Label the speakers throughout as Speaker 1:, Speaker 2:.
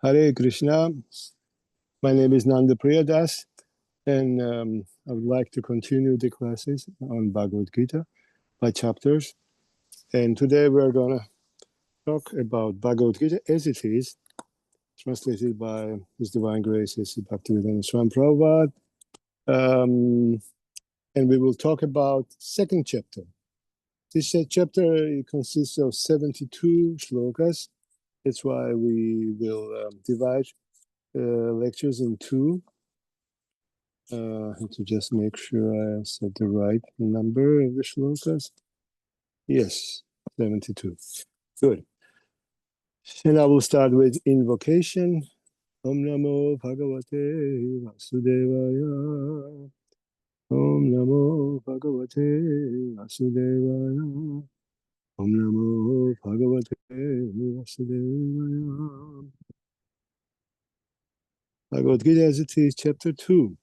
Speaker 1: Hare Krishna. My name is Nandaprya Das, and I would like to continue the classes on Bhagavad Gita by chapters. And today we're going to talk about Bhagavad Gita as it is, translated by His Divine Grace, Bhaktivedanta Swami Prabhupada. And we will talk about second chapter. This chapter consists of 72 shlokas. That's why we will divide lectures in two. I have to just make sure I said the right number of the shlokas. Yes, 72. Good. And I will start with invocation. Om Namo Bhagavate Vasudevaya. Om Namo Bhagavate Vasudevaya. Om Namo Bhagavate Vasudevaya. Bhagavad Gita as it is, chapter 2.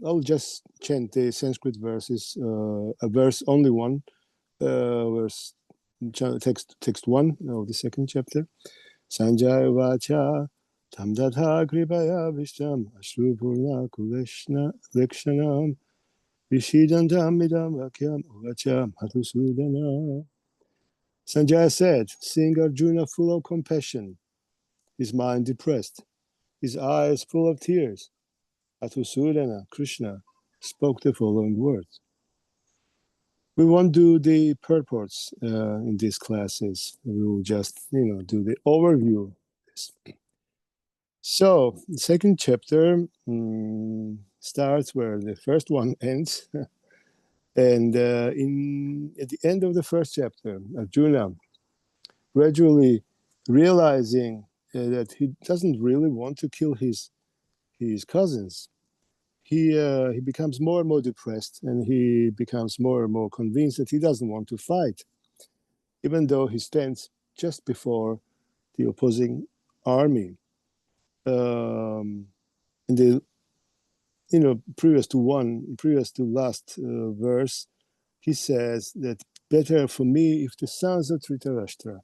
Speaker 1: I'll just chant the Sanskrit verses, a verse, only one, verse, text 1 of the second chapter. Sanjaya vacha tamdatha kripaya vishtam ashrupurna kuleshna lekshanam vishidantam midam vakyam uvacha madhusudana. Sanjaya said, seeing Arjuna full of compassion, his mind depressed, his eyes full of tears, Madhusudana, Krishna, spoke the following words. We won't do the purports in these classes. We will just, do the overview. So, the second chapter starts where the first one ends. And at the end of the first chapter, Arjuna, gradually realizing that he doesn't really want to kill his cousins, he becomes more and more depressed, and he becomes more and more convinced that he doesn't want to fight, even though he stands just before the opposing army. And previous to last verse, he says that better for me if the sons of Dhritarashtra,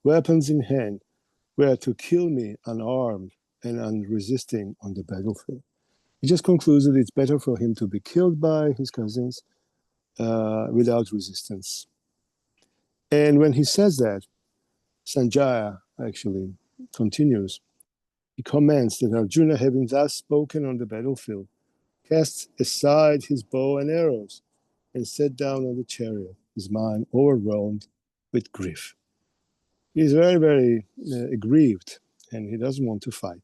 Speaker 1: weapons in hand, were to kill me unarmed and unresisting on the battlefield. He just concludes that it's better for him to be killed by his cousins without resistance. And when he says that, Sanjaya actually continues. He comments that Arjuna, having thus spoken on the battlefield, cast aside his bow and arrows and sat down on the chariot, his mind overwhelmed with grief. He is very, very aggrieved, and he doesn't want to fight.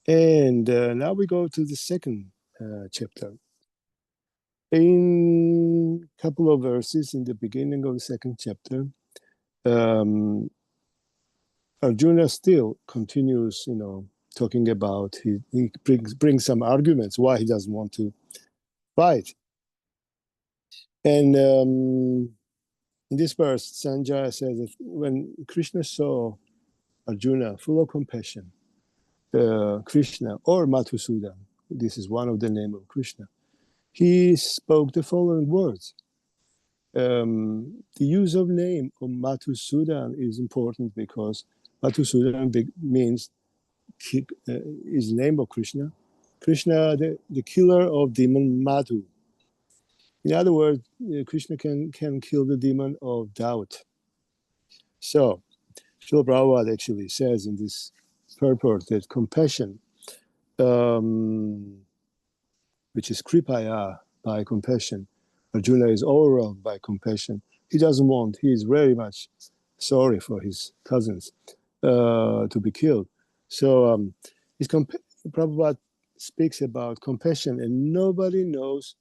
Speaker 1: And now we go to the second chapter. In a couple of verses in the beginning of the second chapter, Arjuna still continues, talking about, he brings some arguments why he doesn't want to fight. And in this verse, Sanjaya says that when Krishna saw Arjuna full of compassion, Krishna or Madhusudan, this is one of the names of Krishna, he spoke the following words. The use of name of Madhusudan is important because Madhusudan means is the name of Krishna. Krishna, the killer of demon Madhu. In other words, Krishna can kill the demon of doubt. So, Srila Prabhupada actually says in this purport that compassion, which is kripaya, by compassion, Arjuna is overwhelmed by compassion. He is very much sorry for his cousins to be killed. So Prabhupada speaks about compassion, and nobody knows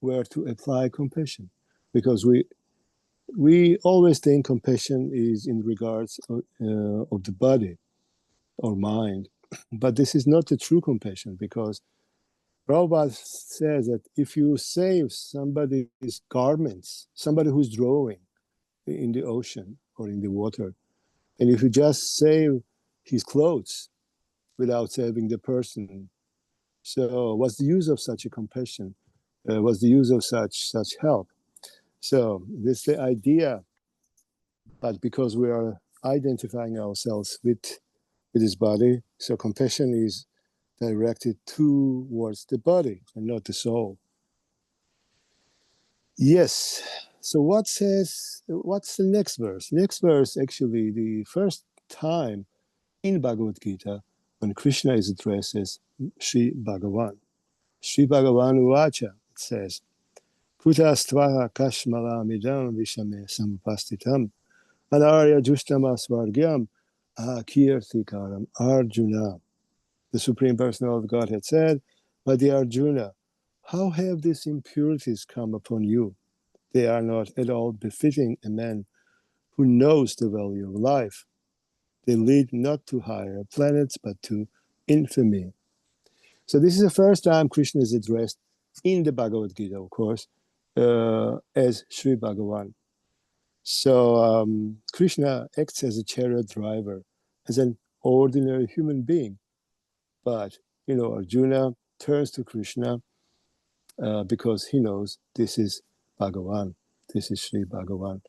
Speaker 1: where to apply compassion, because we always think compassion is in regards of the body or mind, but this is not the true compassion, because Prabhupada says that if you save somebody's garments, somebody who's drawing in the ocean or in the water, and if you just save his clothes without saving the person, so what's the use of such a compassion? What's the use of such help? So this is the idea, but because we are identifying ourselves with this body, so compassion is directed towards the body and not the soul. Yes. So what's the next verse? Next verse, actually, the first time in Bhagavad Gita when Krishna is addressed as Sri Bhagavan. Sri Bhagavan Uvacha, it says, Kutastvaha kashmala midam vishame samupastitam anarya justama svargyam akirtikaram Arjuna. The Supreme Personality of Godhead said, "My dear Arjuna, how have these impurities come upon you? They are not at all befitting a man who knows the value of life. They lead not to higher planets, but to infamy." So this is the first time Krishna is addressed in the Bhagavad Gita, of course, as Sri Bhagavan. So Krishna acts as a chariot driver, as an ordinary human being. But, Arjuna turns to Krishna because he knows this is Bhagavan, this is Sri Bhagavan.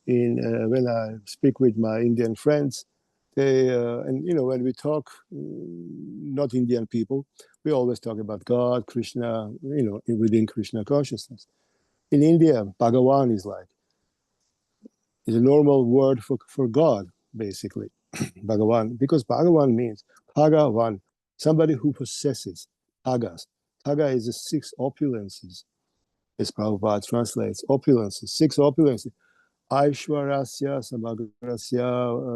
Speaker 1: When I speak with my Indian friends, when we talk, not Indian people, we always talk about God, Krishna, within Krishna consciousness. In India, Bhagavan is a normal word for God, basically, Bhagavan, because Bhagavan means Bhagavan, somebody who possesses Bhagas. Bhaga is the six opulences, as Prabhupada translates, opulences, six opulences. Aishwarasya, Samagrasya,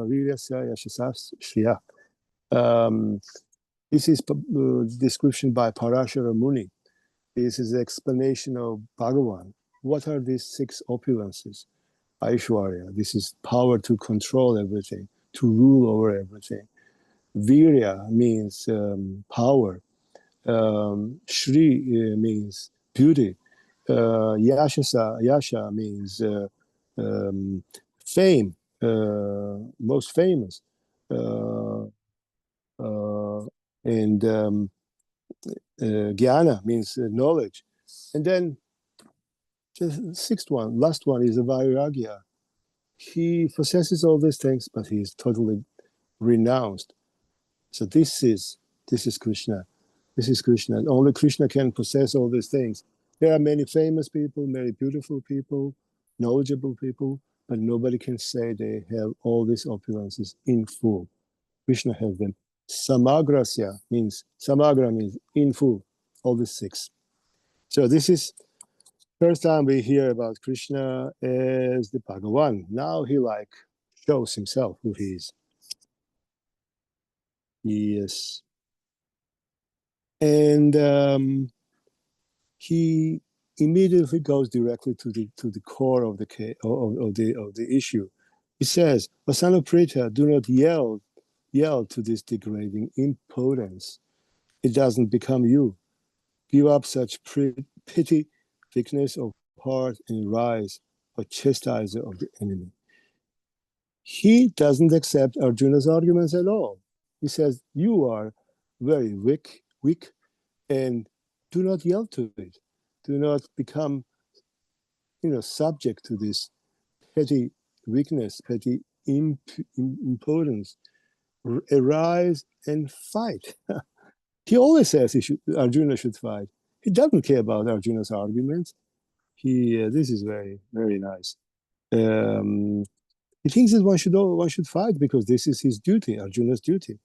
Speaker 1: Viryasya, Yashasas, Shriya. This is description by Parashara Muni. This is the explanation of Bhagavan. What are these six opulences? Aishwarya, this is power to control everything, to rule over everything. Virya means power. Shri means beauty. Yasha means fame, most famous. Uh, and Jnana means knowledge. And then the sixth one, last one, is a Vairagya. He possesses all these things, but he is totally renounced. So this is Krishna. This is Krishna. Only Krishna can possess all these things. There are many famous people, many beautiful people, knowledgeable people, but nobody can say they have all these opulences in full. Krishna has them. Samagra means in full, all these six. So this is first time we hear about Krishna as the Bhagavan. Now he shows himself who he is. Yes. And he immediately goes directly to the core of the issue. He says, Vasanaprita, do not yell to this degrading impotence. It doesn't become you. Give up such pity, weakness of heart, and rise, a chastiser of the enemy. He doesn't accept Arjuna's arguments at all. He says, you are very weak, and do not yell to it. Do not become, subject to this petty weakness, petty impotence. Arise and fight. He always says Arjuna should fight. He doesn't care about Arjuna's arguments. This is very, very nice. He thinks that one should fight because this is his duty, Arjuna's duty.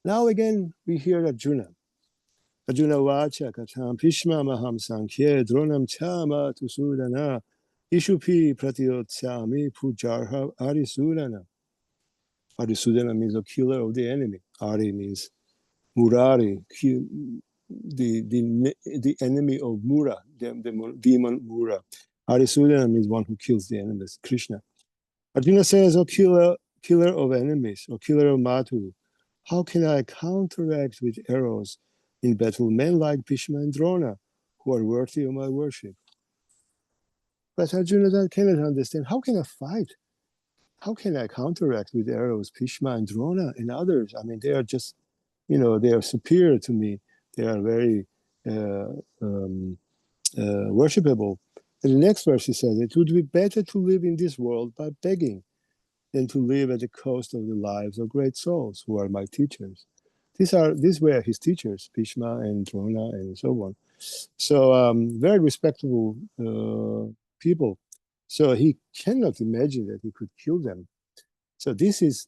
Speaker 1: Now again, we hear Arjuna. Arjuna vacha katham pishma maham sankhye dronam chama tusudana ishupi pratyotsami pujarha arisudana. Arisudana means a killer of the enemy. Ari means Murari, the enemy of Mura, the demon Mura. Arisudana means one who kills the enemies, Krishna. Arjuna says, "O killer of enemies, O killer of Madhu, how can I counteract with arrows in battle men like Bhishma and Drona, who are worthy of my worship?" But Arjuna cannot understand. How can I fight? How can I counteract with arrows Bhishma and Drona and others? I mean, they are just, they are superior to me. They are very worshipable. In the next verse, he says, it would be better to live in this world by begging than to live at the cost of the lives of great souls who are my teachers. These were his teachers, Bhishma and Drona and so on. So very respectable people. So he cannot imagine that he could kill them. So this is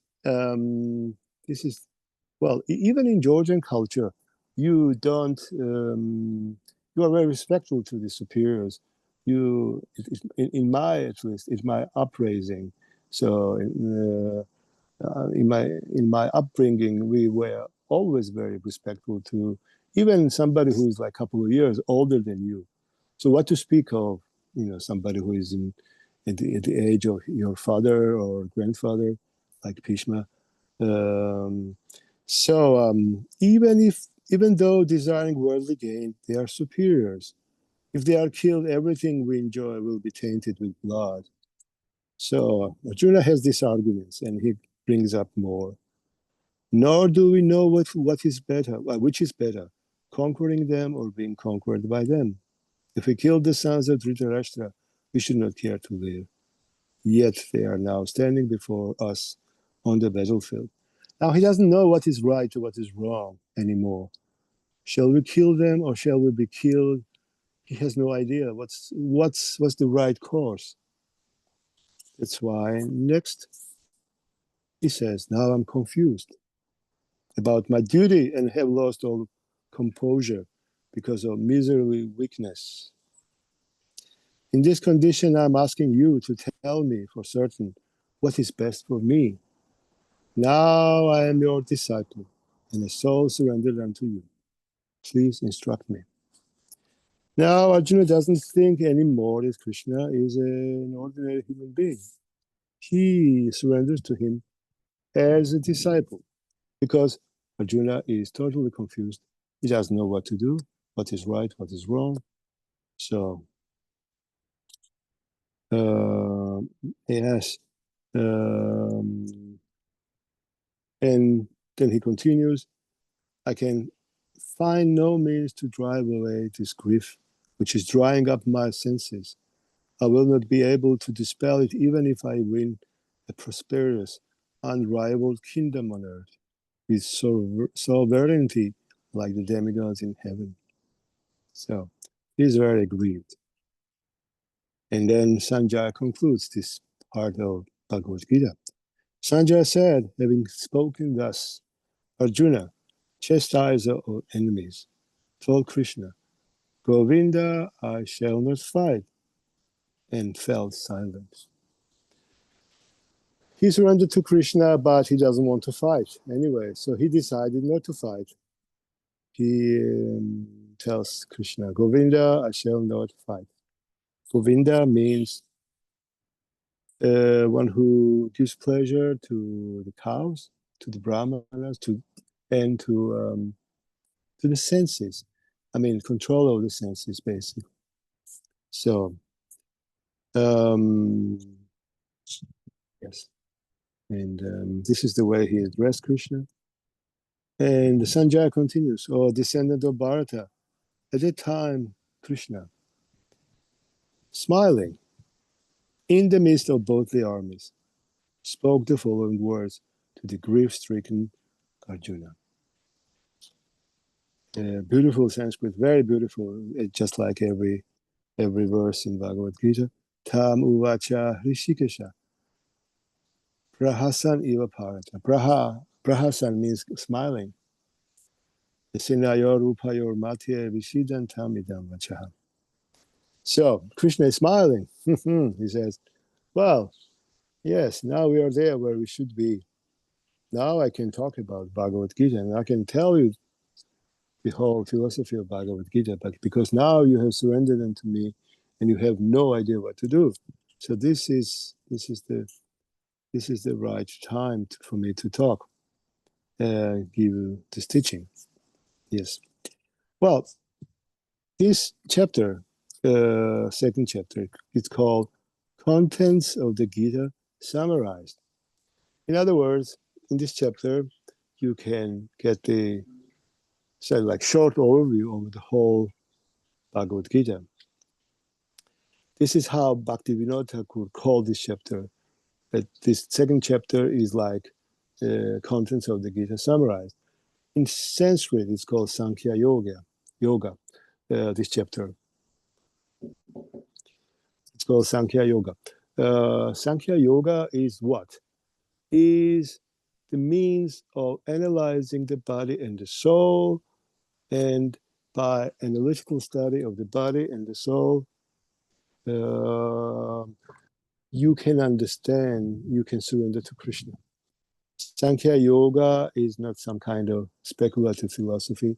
Speaker 1: well, even in Georgian culture, you don't you are very respectful to the superiors. In my at least, in my upraising. So in my upbringing, we were always very respectful to even somebody who is like a couple of years older than you. So what to speak of, somebody who is at the age of your father or grandfather, like Bhishma. Um, even though desiring worldly gain, they are superiors. If they are killed, everything we enjoy will be tainted with blood. So Arjuna has these arguments, and he brings up more. Nor do we know what is better, which is better, conquering them or being conquered by them. If we kill the sons of Dhritarashtra, we should not care to live. Yet they are now standing before us on the battlefield. Now he doesn't know what is right or what is wrong anymore. Shall we kill them or shall we be killed? He has no idea what's the right course. That's why next he says, now I'm confused about my duty and have lost all composure because of miserly weakness. In this condition, I'm asking you to tell me for certain what is best for me. Now I am your disciple and a soul surrendered unto you. Please instruct me. Now Arjuna doesn't think anymore that Krishna is an ordinary human being. He surrenders to him as a disciple because Arjuna is totally confused. He doesn't know what to do, what is right, what is wrong. So, yes. And then he continues, I can find no means to drive away this grief, which is drying up my senses. I will not be able to dispel it even if I win a prosperous, unrivaled kingdom on earth with sovereignty like the demigods in heaven. So he's very grieved. And then Sanjaya concludes this part of Bhagavad Gita. Sanjaya said, having spoken thus, Arjuna, chastise our enemies, told Krishna, Govinda, I shall not fight, and fell silent. He surrendered to Krishna, but he doesn't want to fight anyway. So he decided not to fight. He tells Krishna, Govinda, I shall not fight. Govinda means one who gives pleasure to the cows, to the brahmanas, and to the senses. I mean, control of the senses, basically. So, yes. And this is the way he addressed Krishna. And Sanjaya continues, O descendant of Bharata, at that time, Krishna, smiling in the midst of both the armies, spoke the following words to the grief-stricken Arjuna. Beautiful Sanskrit, very beautiful, just like every verse in Bhagavad Gita. Tam uvacha rishikesha, prahasan iva parata. Prahasan means smiling. Sinayor upayor matye vishidan tam idam vachaha. So Krishna is smiling. He says, well, yes, now we are there where we should be. Now I can talk about Bhagavad Gita and I can tell you the whole philosophy of Bhagavad Gita, but because now you have surrendered unto me and you have no idea what to do. So this is the right time for me to talk, give you this teaching. Yes. Well, this chapter, second chapter, it's called Contents of the Gita Summarized. In other words, in this chapter, you can get the short overview of the whole Bhagavad Gita. This is how Bhaktivinoda Thakur called this chapter. That this second chapter is like the contents of the Gita summarized. In Sanskrit, it's called Sankhya Yoga. This chapter, it's called Sankhya Yoga. Sankhya Yoga is what? Is the means of analyzing the body and the soul, and by analytical study of the body and the soul, uh, you can understand, you can surrender to Krishna. Sankhya Yoga is not some kind of speculative philosophy.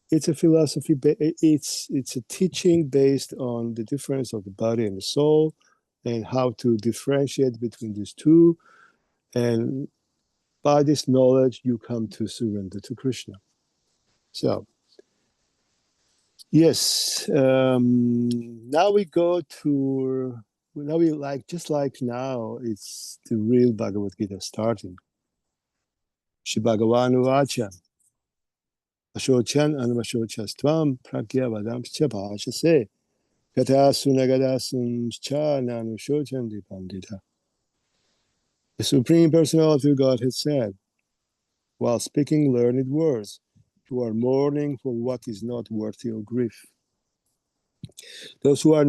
Speaker 1: It's a philosophy, it's a teaching based on the difference of the body and the soul, and how to differentiate between these two. And by this knowledge, you come to surrender to Krishna. So, yes, now we go to, now we like, just like now, it's the real Bhagavad Gita starting. Shri Bhagavan Vacha. Ashochan anvashochastvam pragya vadamscha bhashase gatasunagadasuncha nanushochan pandita. The Supreme Personality of God has said, while speaking learned words, you are mourning for what is not worthy of grief. Those who are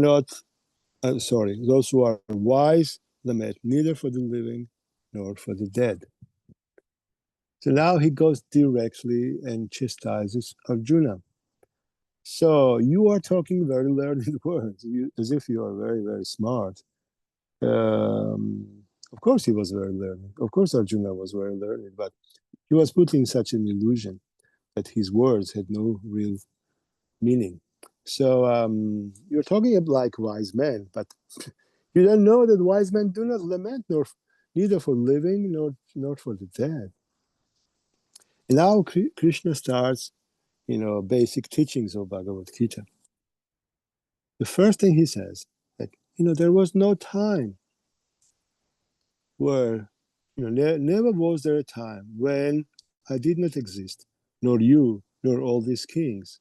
Speaker 1: those who are wise lament neither for the living nor for the dead. So now he goes directly and chastises Arjuna. So you are talking very learned words, as if you are very, very smart. Of course, he was very learned. Of course, Arjuna was very learned, but he was put in such an illusion that his words had no real meaning. So you're talking like wise men, but you don't know that wise men do not lament, neither for living nor for the dead. And now Krishna starts, basic teachings of Bhagavad Gita. The first thing he says that there was no time where never was there a time when I did not exist, nor you, nor all these kings,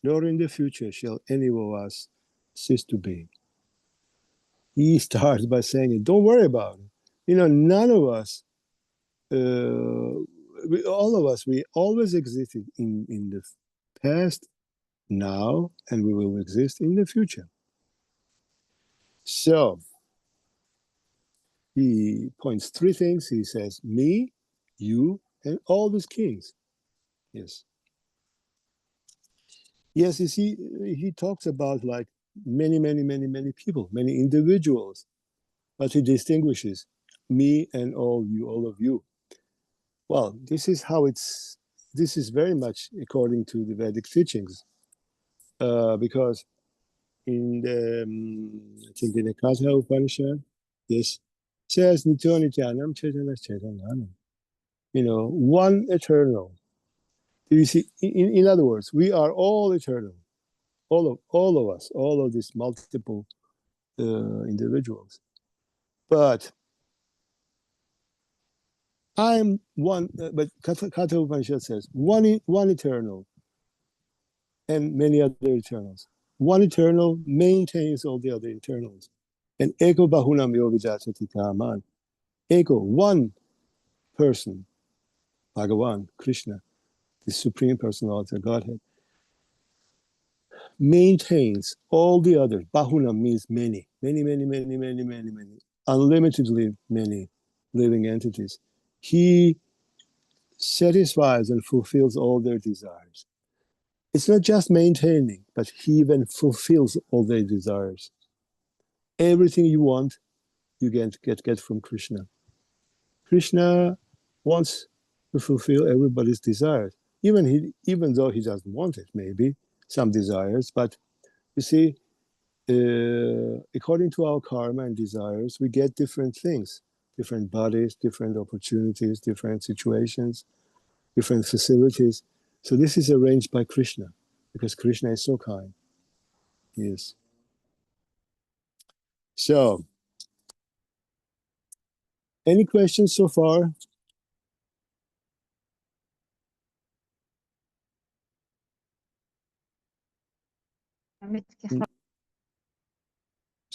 Speaker 1: nor in the future shall any of us cease to be. He starts by saying, don't worry about it. None of us, all of us, we always existed in the past, now, and we will exist in the future. So he points three things. He says, me, you, and all these kings. Yes. Yes, you see, he talks about like many, many, many, many people, many individuals, but he distinguishes me and all of you. Well, this is very much according to the Vedic teachings, because in the, I think in the Katha Upanishad, yes, says Nityo Nityanam Chaitanya Chaitanyanam. One eternal. Do you see? In other words, we are all eternal. All of us, all of these multiple individuals. But I'm one. But Katha Upanishad says one eternal, and many other eternals. One eternal maintains all the other eternals. And eko bahunam yovidasati kaman. Eko, one person, Bhagavan, Krishna, the Supreme Personality of Godhead, maintains all the others. Bahunam means many, many, many, many, many, many, many, unlimitedly many living entities. He satisfies and fulfills all their desires. It's not just maintaining, but he even fulfills all their desires. Everything you want, you get from Krishna. Krishna wants to fulfill everybody's desires, even though he doesn't want it, maybe some desires. But you see, according to our karma and desires, we get different things, different bodies, different opportunities, different situations, different facilities. So this is arranged by Krishna, because Krishna is so kind. Yes. So, any questions so far?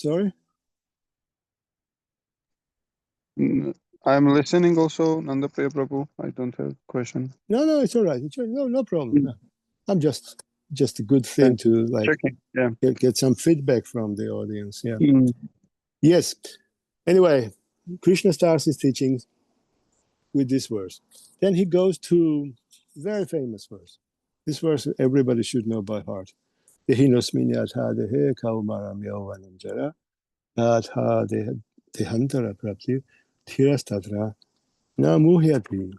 Speaker 1: Sorry?
Speaker 2: I'm listening also, Nandaprya Prabhu. I don't have question.
Speaker 1: No, it's all right. No problem.
Speaker 2: Mm.
Speaker 1: No. I'm just a good
Speaker 2: Yeah.
Speaker 1: thing to like
Speaker 2: Checking. Yeah.
Speaker 1: get some feedback from the audience. Yeah.
Speaker 2: Mm.
Speaker 1: Yes. Anyway, Krishna starts his teachings with this verse. Then he goes to very famous verse. This verse everybody should know by heart. Dehinosmini athadehe kaumaram yauvanam jara dehantara prapti thirastatra na muhyati.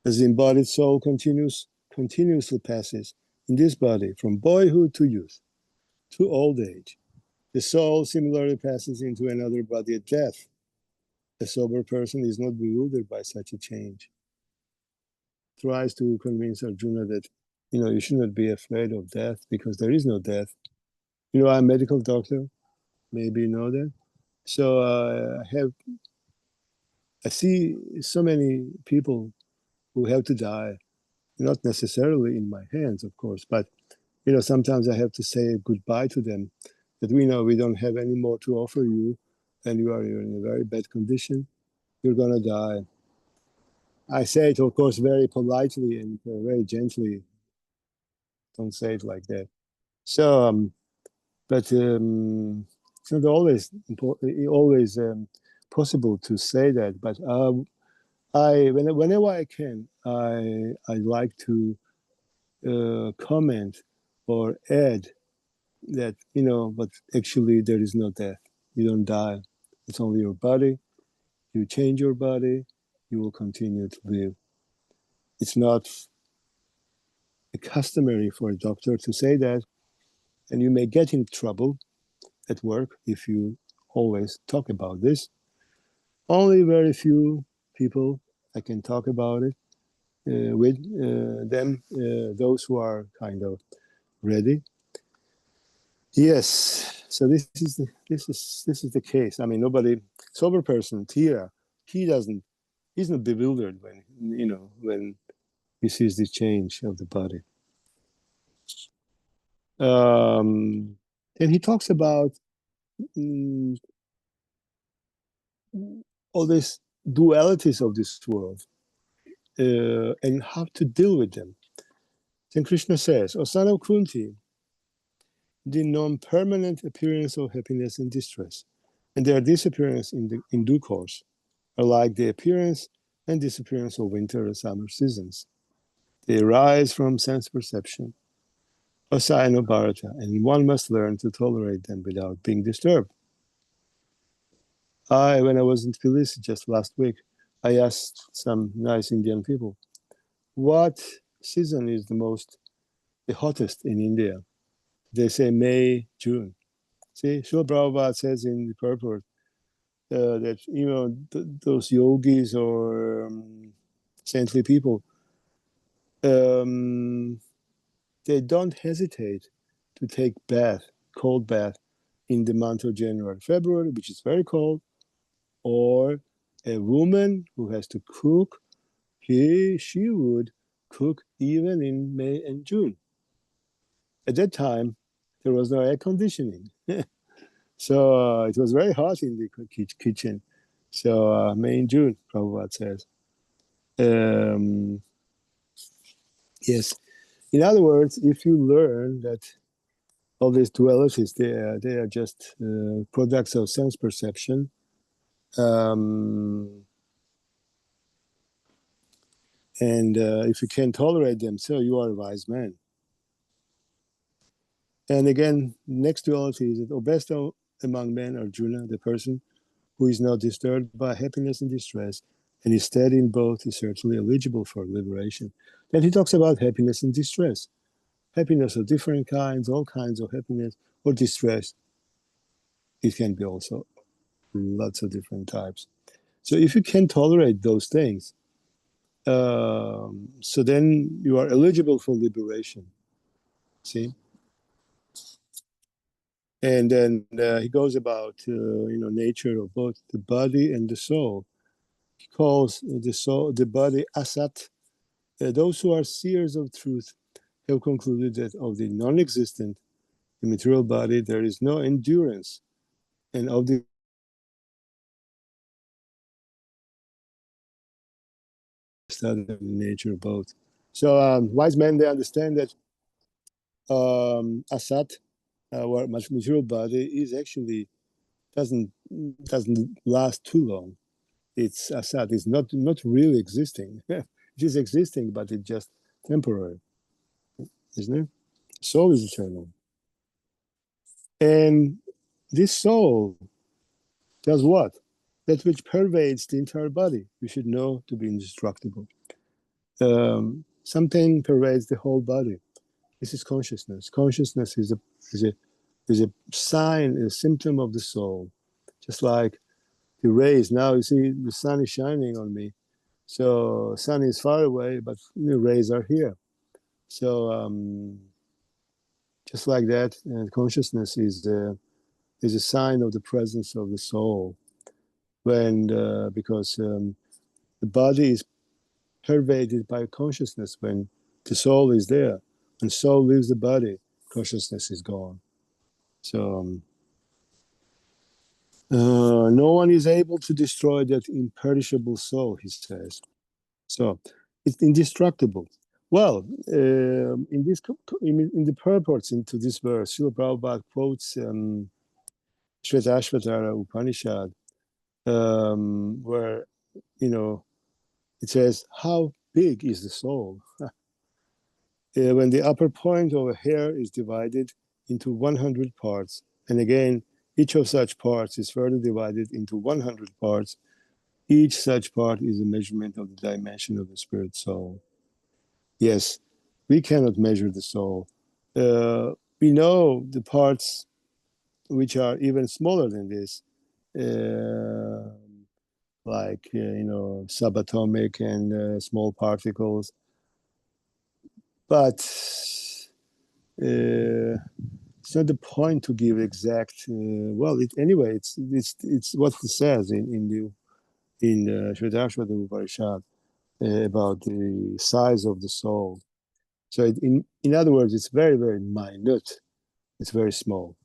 Speaker 1: As the embodied soul continuously passes in this body from boyhood to youth to old age, the soul similarly passes into another body at death. A sober person is not bewildered by such a change. Tries to convince Arjuna that you should not be afraid of death because there is no death. I'm a medical doctor. Maybe you know that. So I see so many people who have to die, not necessarily in my hands, of course, but sometimes I have to say goodbye to them. That we know we don't have any more to offer you, and you're in a very bad condition. You're gonna die. I say it, of course, very politely and very gently. Don't say it like that. So, but it's not always possible to say that. But whenever I can, I like to comment or add that but actually there is no death. You don't die. It's only your body. You change your body, you will continue to live. It's not customary for a doctor to say that, and you may get in trouble at work if you always talk about this. Only very few people I can talk about it with them, those who are kind of ready. Yes, so this is the case. I mean, nobody sober person Tira, he's not bewildered when he sees the change of the body. And he talks about mm, all these dualities of this world and how to deal with them. Then Krishna says, O son of Kunti, the non-permanent appearance of happiness and distress, and their disappearance in due course, are like the appearance and disappearance of winter or summer seasons. They arise from sense perception, a sign of Bharata, and one must learn to tolerate them without being disturbed. When I was in Tbilisi just last week, I asked some nice Indian people, what season is the hottest in India? They say May, June. See, Srila Prabhupada says in the purport that, those yogis or saintly people, um, they don't hesitate to take cold bath in the month of January, February, which is very cold, or a woman who has to cook, she would cook even in May and June. At that time, there was no air conditioning. So it was very hot in the kitchen. So May and June, Prabhupada says. Yes. In other words, if you learn that all these dualities, they are just products of sense perception, and if you can tolerate them, so you are a wise man. And again, next duality is that the best among men, Arjuna, the person who is not disturbed by happiness and distress, and is steady in both, is certainly eligible for liberation. Then he talks about happiness and distress. Happiness of different kinds, all kinds of happiness, or distress. It can be also lots of different types. So if you can tolerate those things, so then you are eligible for liberation. See? And then he goes about nature of both the body and the soul. He calls the body asat. Those who are seers of truth have concluded that of the non-existent, the material body, there is no endurance, and of the study of the nature of both. So wise men, they understand that asat, our material body, is actually doesn't last too long. It's asat. It's not really existing. It is existing, but it's just temporary, isn't it? Soul is eternal, and this soul does what? That which pervades the entire body. You should know to be indestructible. Something pervades the whole body. This is consciousness. Consciousness is a sign, a symptom of the soul. Just like the rays. Now you see the sun is shining on me. So sun is far away, but the rays are here. So just like that, consciousness is a sign of the presence of the soul. When because the body is pervaded by consciousness when the soul is there. When soul leaves the body, consciousness is gone. So no one is able to destroy that imperishable soul, he says. So it's indestructible. Well, in the purports into this verse, Srila Prabhupada quotes Shvetashvatara Upanishad, where it says, "How big is the soul?" When the upper point of a hair is divided into 100 parts, and again, each of such parts is further divided into 100 parts, each such part is a measurement of the dimension of the spirit soul. Yes, we cannot measure the soul. We know the parts which are even smaller than this, like subatomic and small particles, but it's not the point to give exact. Anyway, it's what he says in Shvetashvatara Upanishad about the size of the soul. So in other words, it's very, very minute. It's very small.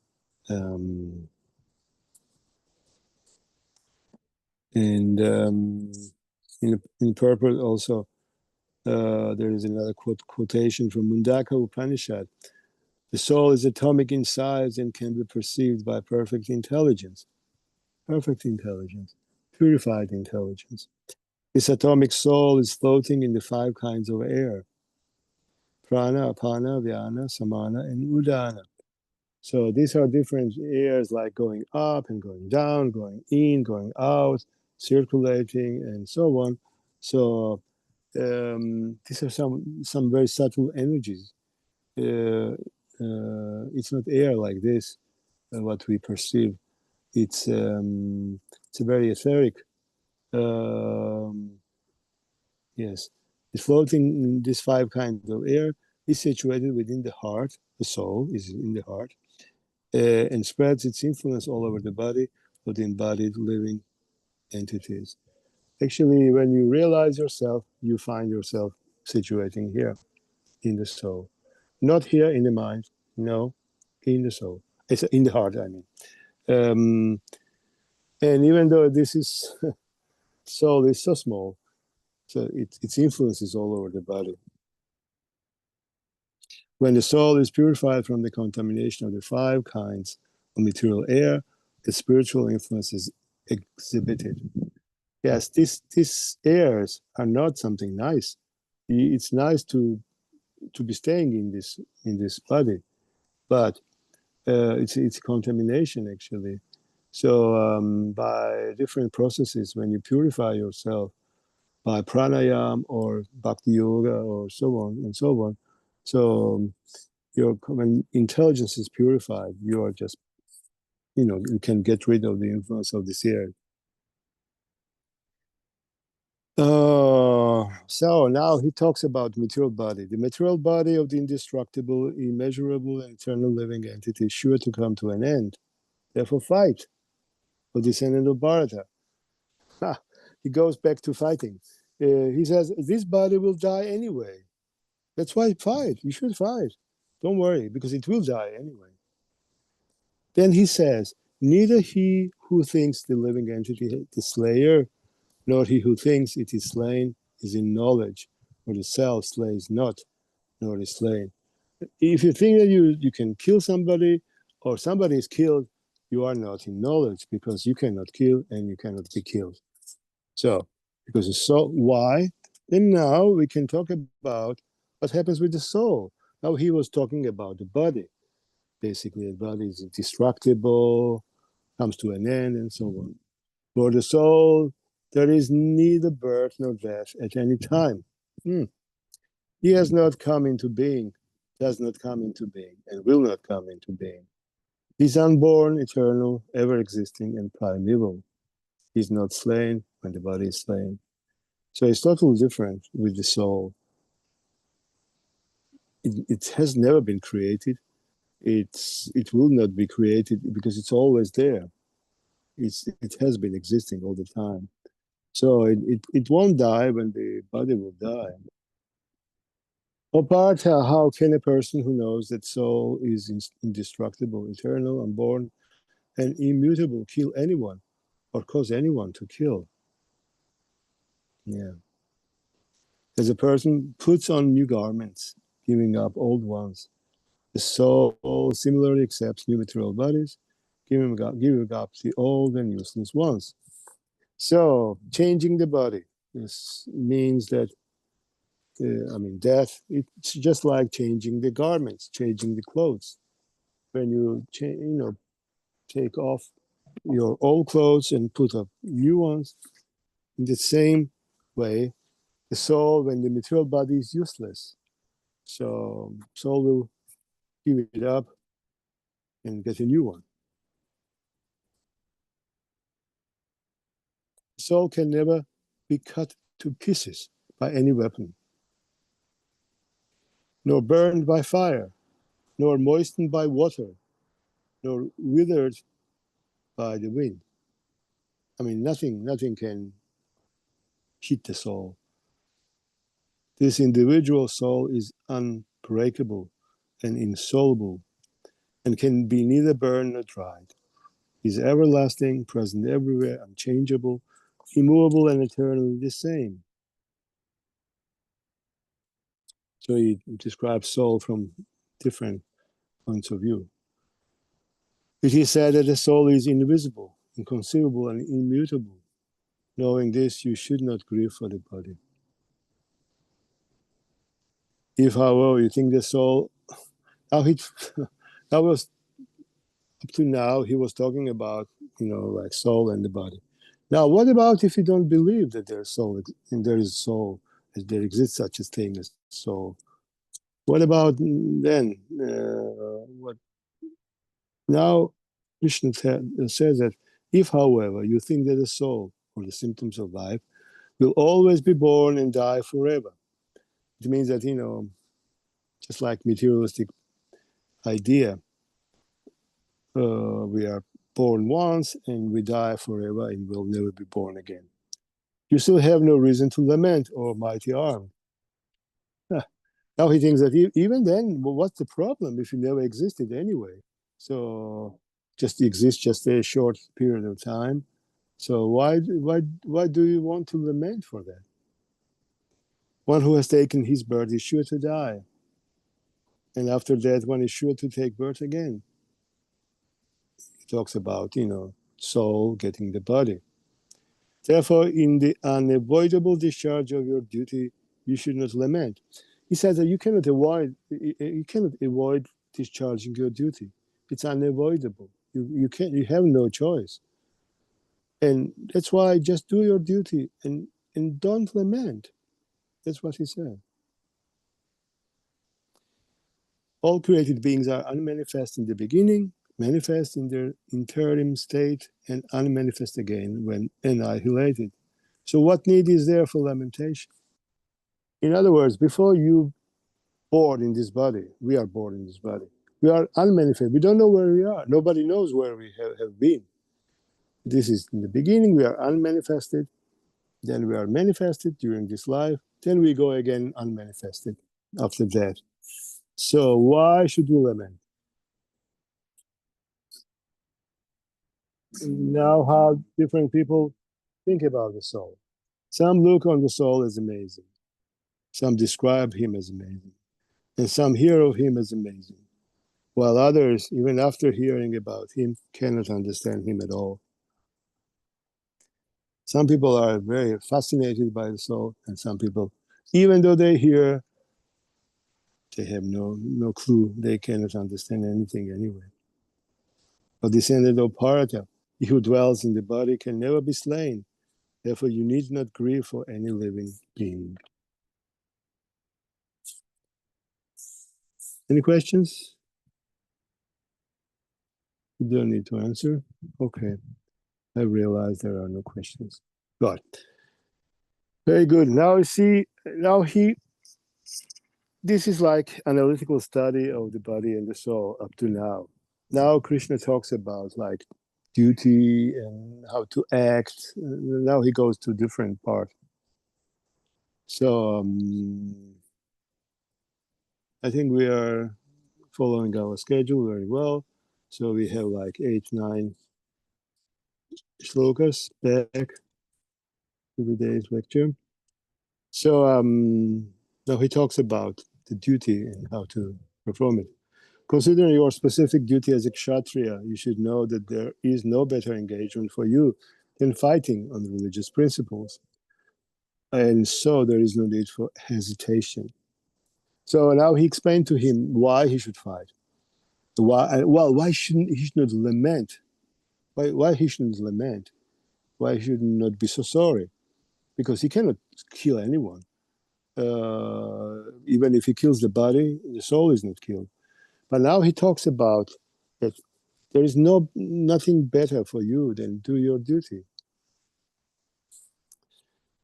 Speaker 1: And in purport also, there is another quotation from Mundaka Upanishad. The soul is atomic in size and can be perceived by perfect intelligence. Perfect intelligence. Purified intelligence. This atomic soul is floating in the 5 kinds of air. Prana, Apana, Vyana, Samana, and Udana. So these are different airs, like going up and going down, going in, going out, circulating, and so on. So these are some very subtle energies. It's not air like this, what we perceive. It's a very etheric. Yes, it's floating in these 5 kinds of air. Is situated within the heart. The soul is in the heart. And spreads its influence all over the body of the embodied living entities. Actually, when you realize yourself, you find yourself situating here in the soul. Not here in the mind, no, in the soul. It's in the heart, I mean. And even though this is soul is so small, so its influence is all over the body. When the soul is purified from the contamination of the 5 kinds of material air, the spiritual influence is exhibited. Yes, these airs are not something nice. It's nice to be staying in this body, but it's contamination actually. So by different processes, when you purify yourself by pranayam or bhakti yoga or so on and so on, so when intelligence is purified, you are just you can get rid of the influence of this air. So now he talks about material body. The material body of the indestructible, immeasurable, and eternal living entity is sure to come to an end. Therefore, fight for descendant of Bharata. He goes back to fighting. He says, this body will die anyway. That's why fight. You should fight. Don't worry, because it will die anyway. Then he says, neither he who thinks the living entity the slayer, nor he who thinks it is slain is in knowledge, for the self slays not, nor is slain. If you think that you can kill somebody or somebody is killed, you are not in knowledge, because you cannot kill and you cannot be killed. So, because the soul, why? And now we can talk about what happens with the soul. Now he was talking about the body. Basically, the body is indestructible, comes to an end, and so on. For the soul, there is neither birth nor death at any time. He has not come into being, does not come into being, and will not come into being. He's unborn, eternal, ever existing, and primeval. He's not slain when the body is slain. So it's totally different with the soul. It has never been created. It will not be created because it's always there. It has been existing all the time. So it won't die when the body will die. Apart, how can a person who knows that soul is indestructible, eternal, unborn, and immutable kill anyone or cause anyone to kill? Yeah. As a person puts on new garments, giving up old ones, the soul similarly accepts new material bodies, giving up the old and useless ones. So, changing the body, this means that, death, it's just like changing the garments, changing the clothes. When you, take off your old clothes and put up new ones, in the same way, the soul, when the material body is useless, so soul will give it up and get a new one. Soul can never be cut to pieces by any weapon, nor burned by fire, nor moistened by water, nor withered by the wind. Nothing can hit the soul. This individual soul is unbreakable and insoluble, and can be neither burned nor dried. He is everlasting, present everywhere, unchangeable, immovable, and eternally the same. So he describes soul from different points of view. It is said that the soul is invisible, inconceivable, and immutable. Knowing this, you should not grieve for the body. If, however, you think the soul, now that was up to now, he was talking about, like soul and the body. Now, what about if you don't believe that there's soul and there is soul, that there exists such a thing as soul? What about then? What now? Krishna says that if, however, you think that the soul or the symptoms of life will always be born and die forever, it means that just like materialistic idea, we are born once and we die forever and will never be born again. You still have no reason to lament, or mighty arm. Now he thinks that even then, well, what's the problem if you never existed anyway? So just exist just a short period of time. So why do you want to lament for that? One who has taken his birth is sure to die, and after that, one is sure to take birth again. He talks about soul getting the body. Therefore, in the unavoidable discharge of your duty, you should not lament. He says that you cannot avoid discharging your duty. It's unavoidable. You have no choice. And that's why just do your duty and don't lament. That's what he said. All created beings are unmanifest in the beginning, manifest in their interim state, and unmanifest again when annihilated. So what need is there for lamentation? In other words, before you born in this body, we are born in this body. We are unmanifest. We don't know where we are. Nobody knows where we have been. This is in the beginning, we are unmanifested. Then we are manifested during this life. Then we go again unmanifested after that. So why should we lament? now how different people think about the soul. Some look on the soul as amazing. Some describe him as amazing. And some hear of him as amazing. While others, even after hearing about him, cannot understand him at all. Some people are very fascinated by the soul, and some people, even though they hear, they have no clue. They cannot understand anything anyway. But descendant of Parata, he who dwells in the body can never be slain. Therefore, you need not grieve for any living being. Any questions? You don't need to answer. Okay. I realize there are no questions. Good. Very good. Now you see, this is like analytical study of the body and the soul up to now. Now Krishna talks about like duty and how to act. Now he goes to different part. So I think we are following our schedule very well. So we have like 8, 9 shlokas back to today's lecture. So now he talks about the duty and how to perform it. Considering your specific duty as a kshatriya, you should know that there is no better engagement for you than fighting on religious principles. And so there is no need for hesitation. So now he explained to him why he should fight. Why shouldn't he should not lament? Why he shouldn't lament? Why he should not be so sorry? Because he cannot kill anyone. Even if he kills the body, the soul is not killed. But now he talks about that there is nothing better for you than do your duty.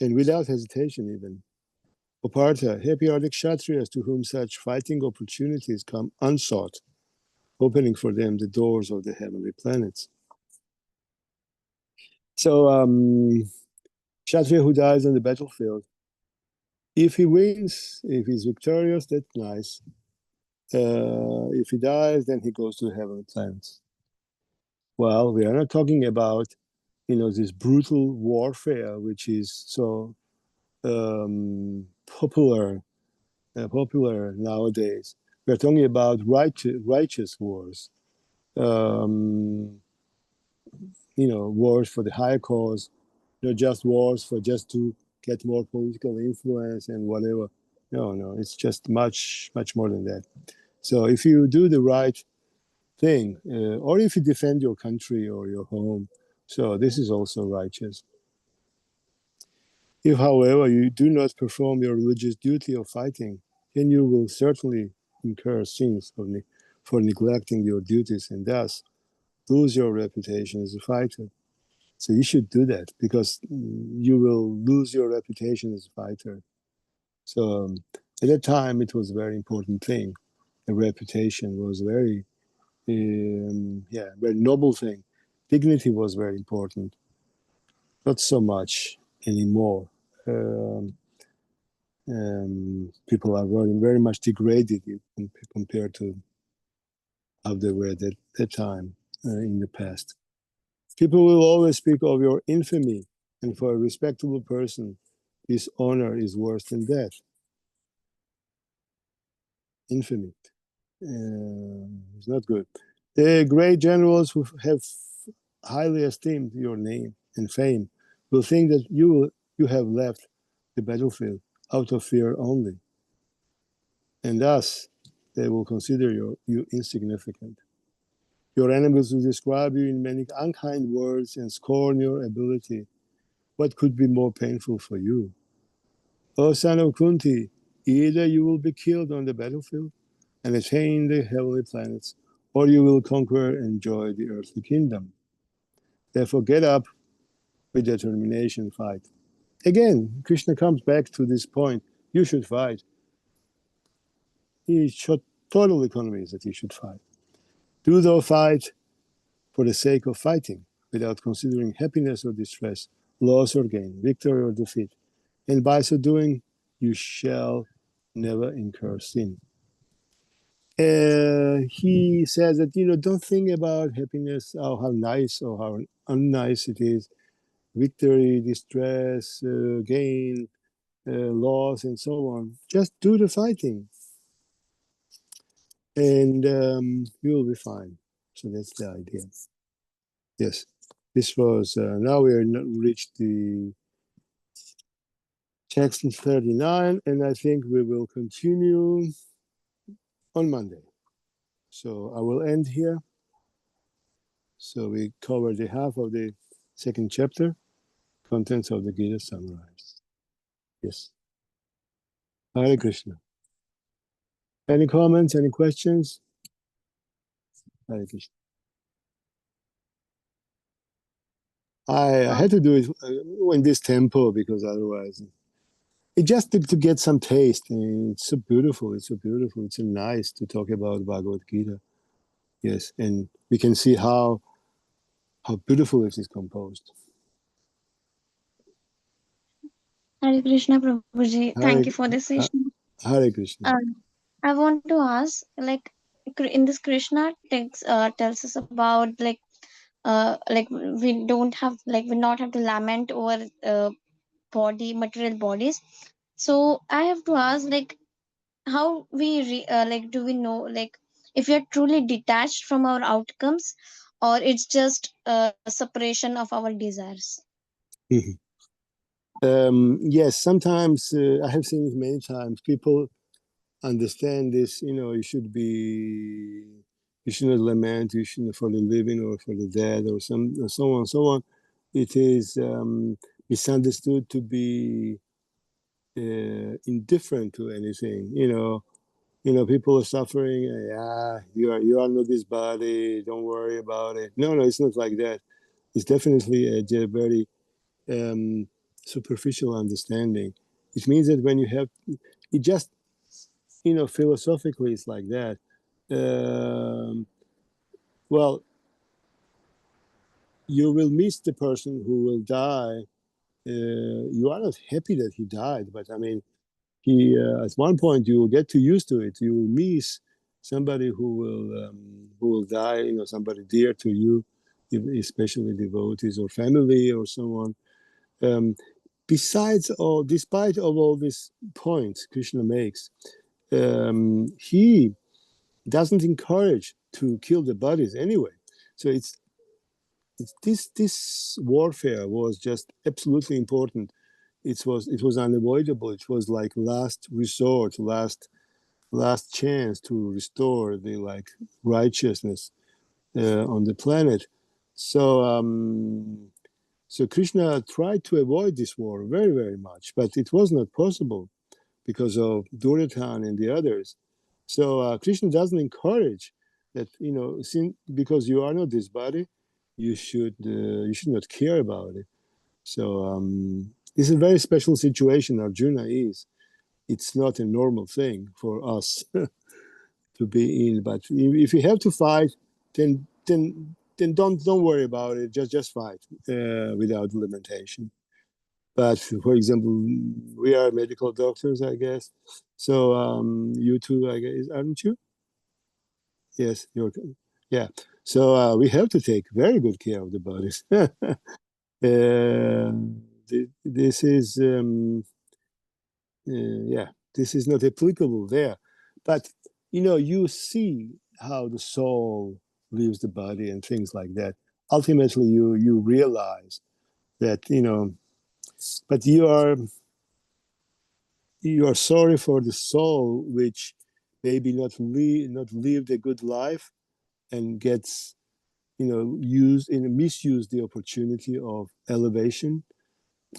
Speaker 1: And without hesitation even. Upartha, happy are the kshatriyas to whom such fighting opportunities come unsought, opening for them the doors of the heavenly planets. So, kshatriya who dies on the battlefield, if he wins, if he's victorious, that's nice. If he dies, then he goes to the heavenly planets. Well, we are not talking about, this brutal warfare, which is so popular nowadays. We're talking about righteous wars. Wars for the higher cause, not just wars for just to get more political influence and whatever. No, it's just much more than that. So if you do the right thing, or if you defend your country or your home, so this is also righteous. If, however, you do not perform your religious duty of fighting, then you will certainly incur sins for neglecting your duties and thus lose your reputation as a fighter. So you should do that because you will lose your reputation as a fighter. So at that time, it was a very important thing. The reputation was very noble thing. Dignity was very important. Not so much anymore. People are very much degraded compared to how they were at that time in the past. People will always speak of your infamy, and for a respectable person, this honor is worse than death. Infamy is not good. The great generals who have highly esteemed your name and fame will think that you have left the battlefield out of fear only, and thus they will consider you insignificant. Your enemies will describe you in many unkind words and scorn your ability. What could be more painful for you? O son of Kunti, either you will be killed on the battlefield and attain the heavenly planets, or you will conquer and enjoy the earthly kingdom. Therefore, get up with determination, fight. Again, Krishna comes back to this point. You should fight. He totally convinced that you should fight. Do thou fight for the sake of fighting, without considering happiness or distress, loss or gain, victory or defeat. And by so doing, you shall never incur sin. He says that, don't think about happiness or how nice or how unnice it is. Victory, distress, gain, loss, and so on. Just do the fighting, and you will be fine. So that's the idea. Yes, this was. Now we are reached the text 39, and I think we will continue on Monday. So I will end here. So we covered the half of the second chapter, contents of the Gita summarized. Yes. Hare Krishna. Any comments? Any questions? Hare Krishna. I had to do it in this tempo because otherwise, it just to get some taste. It's so beautiful. It's so beautiful. It's so nice to talk about Bhagavad Gita. Yes, and we can see how beautiful it is composed.
Speaker 3: Hare Krishna Prabhuji, thank you
Speaker 1: Hare,
Speaker 3: for this session.
Speaker 1: Hare Krishna.
Speaker 3: I want to ask, like, in this Krishna text tells us about like we don't have like we not have to lament over material bodies. So I have to ask, like, how like do we know, like, if we are truly detached from our outcomes, or it's just a separation of our desires?
Speaker 1: Yes, sometimes I have seen it many times. People understand this. You should be, you should not lament. You shouldn't for the living or for the dead or so on and so on. It is misunderstood to be indifferent to anything. People are suffering. Yeah, you are not this body. Don't worry about it. No, it's not like that. It's definitely a very superficial understanding. It means that when you have, it just, philosophically, it's like that. Well, you will miss the person who will die. You are not happy that he died, but I mean, he at one point you will get too used to it. You will miss somebody who will die. Somebody dear to you, especially devotees or family or someone. Despite of all these points Krishna makes, he doesn't encourage to kill the bodies anyway. So it's this warfare was just absolutely important. It was unavoidable. It was like last resort, last chance to restore the righteousness on the planet. So Krishna tried to avoid this war very, very much, but it was not possible because of Duryodhana and the others. So Krishna doesn't encourage that, because you are not this body, you should not care about it. So this is a very special situation Arjuna is. It's not a normal thing for us to be in. But if you have to fight, then don't worry about it. Just fight without limitation. But for example, we are medical doctors, I guess. So you too, I guess, aren't you? Yes, you're. Yeah. So we have to take very good care of the bodies. This is yeah. This is not applicable there, but you see how the soul leaves the body and things like that. Ultimately, you realize that but you are sorry for the soul which maybe not lived a good life and gets used misuse the opportunity of elevation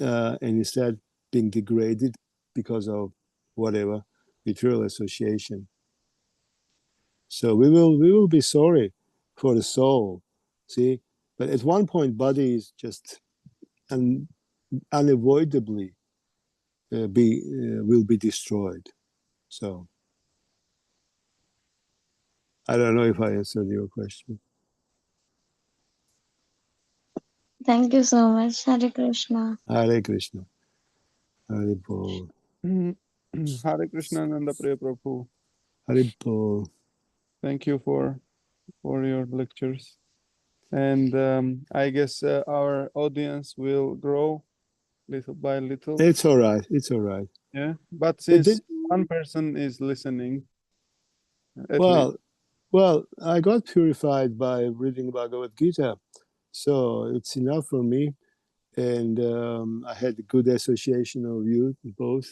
Speaker 1: and instead being degraded because of whatever material association. So we will be sorry for the soul, see, but at one point body is just unavoidably will be destroyed. So I don't know if I answered your question.
Speaker 3: Thank you so much. Hare Krishna.
Speaker 1: Hare Krishna. Hare Bol.
Speaker 2: Hare Krishna, Nandaprya Prabhu.
Speaker 1: Hare Bol.
Speaker 2: Thank you for your lectures. And I guess our audience will grow little by little.
Speaker 1: It's all right. It's all right.
Speaker 2: Yeah, but
Speaker 1: It
Speaker 2: since
Speaker 1: did-
Speaker 2: one person is listening, at
Speaker 1: well,
Speaker 2: least.
Speaker 1: well, I got purified by reading Bhagavad Gita, so it's enough for me. And I had a good association of you both,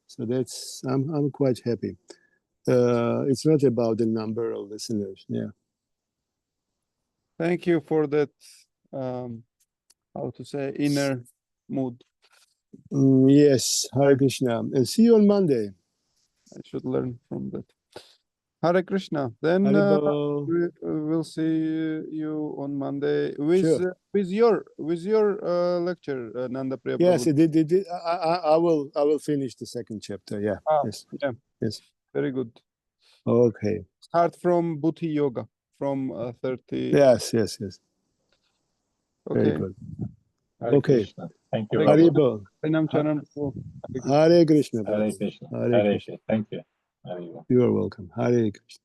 Speaker 1: so that's I'm quite happy. It's not about the number of listeners. Yeah.
Speaker 2: Thank you for that. How to say, inner mood.
Speaker 1: Yes, Hare Krishna. And see you on Monday.
Speaker 2: I should learn from that. Hare Krishna. Then
Speaker 1: Haribol.
Speaker 2: we'll see you on Monday with
Speaker 1: Sure.
Speaker 2: with your lecture, Nandaprya
Speaker 1: Yes,
Speaker 2: Prabhu.
Speaker 1: I will finish the second chapter. Yeah. Yes.
Speaker 2: Yeah,
Speaker 1: Yes.
Speaker 2: very good.
Speaker 1: Okay.
Speaker 2: Start from Buddhi Yoga from 30.
Speaker 1: Yes. Very
Speaker 2: Okay.
Speaker 1: good.
Speaker 4: Hare
Speaker 1: Okay.
Speaker 4: Krishna. Thank you,
Speaker 2: Hare
Speaker 4: Prabhu.
Speaker 1: Haribol.
Speaker 2: Pranam Charan Prabhu. Hare Krishna.
Speaker 1: Hare Krishna.
Speaker 4: Hare
Speaker 1: Prabhu.
Speaker 4: Krishna.
Speaker 1: Hare
Speaker 4: Hare
Speaker 1: Krishna.
Speaker 4: Krishna. Thank you. Hare Krishna.
Speaker 1: You are welcome. Hare Krishna.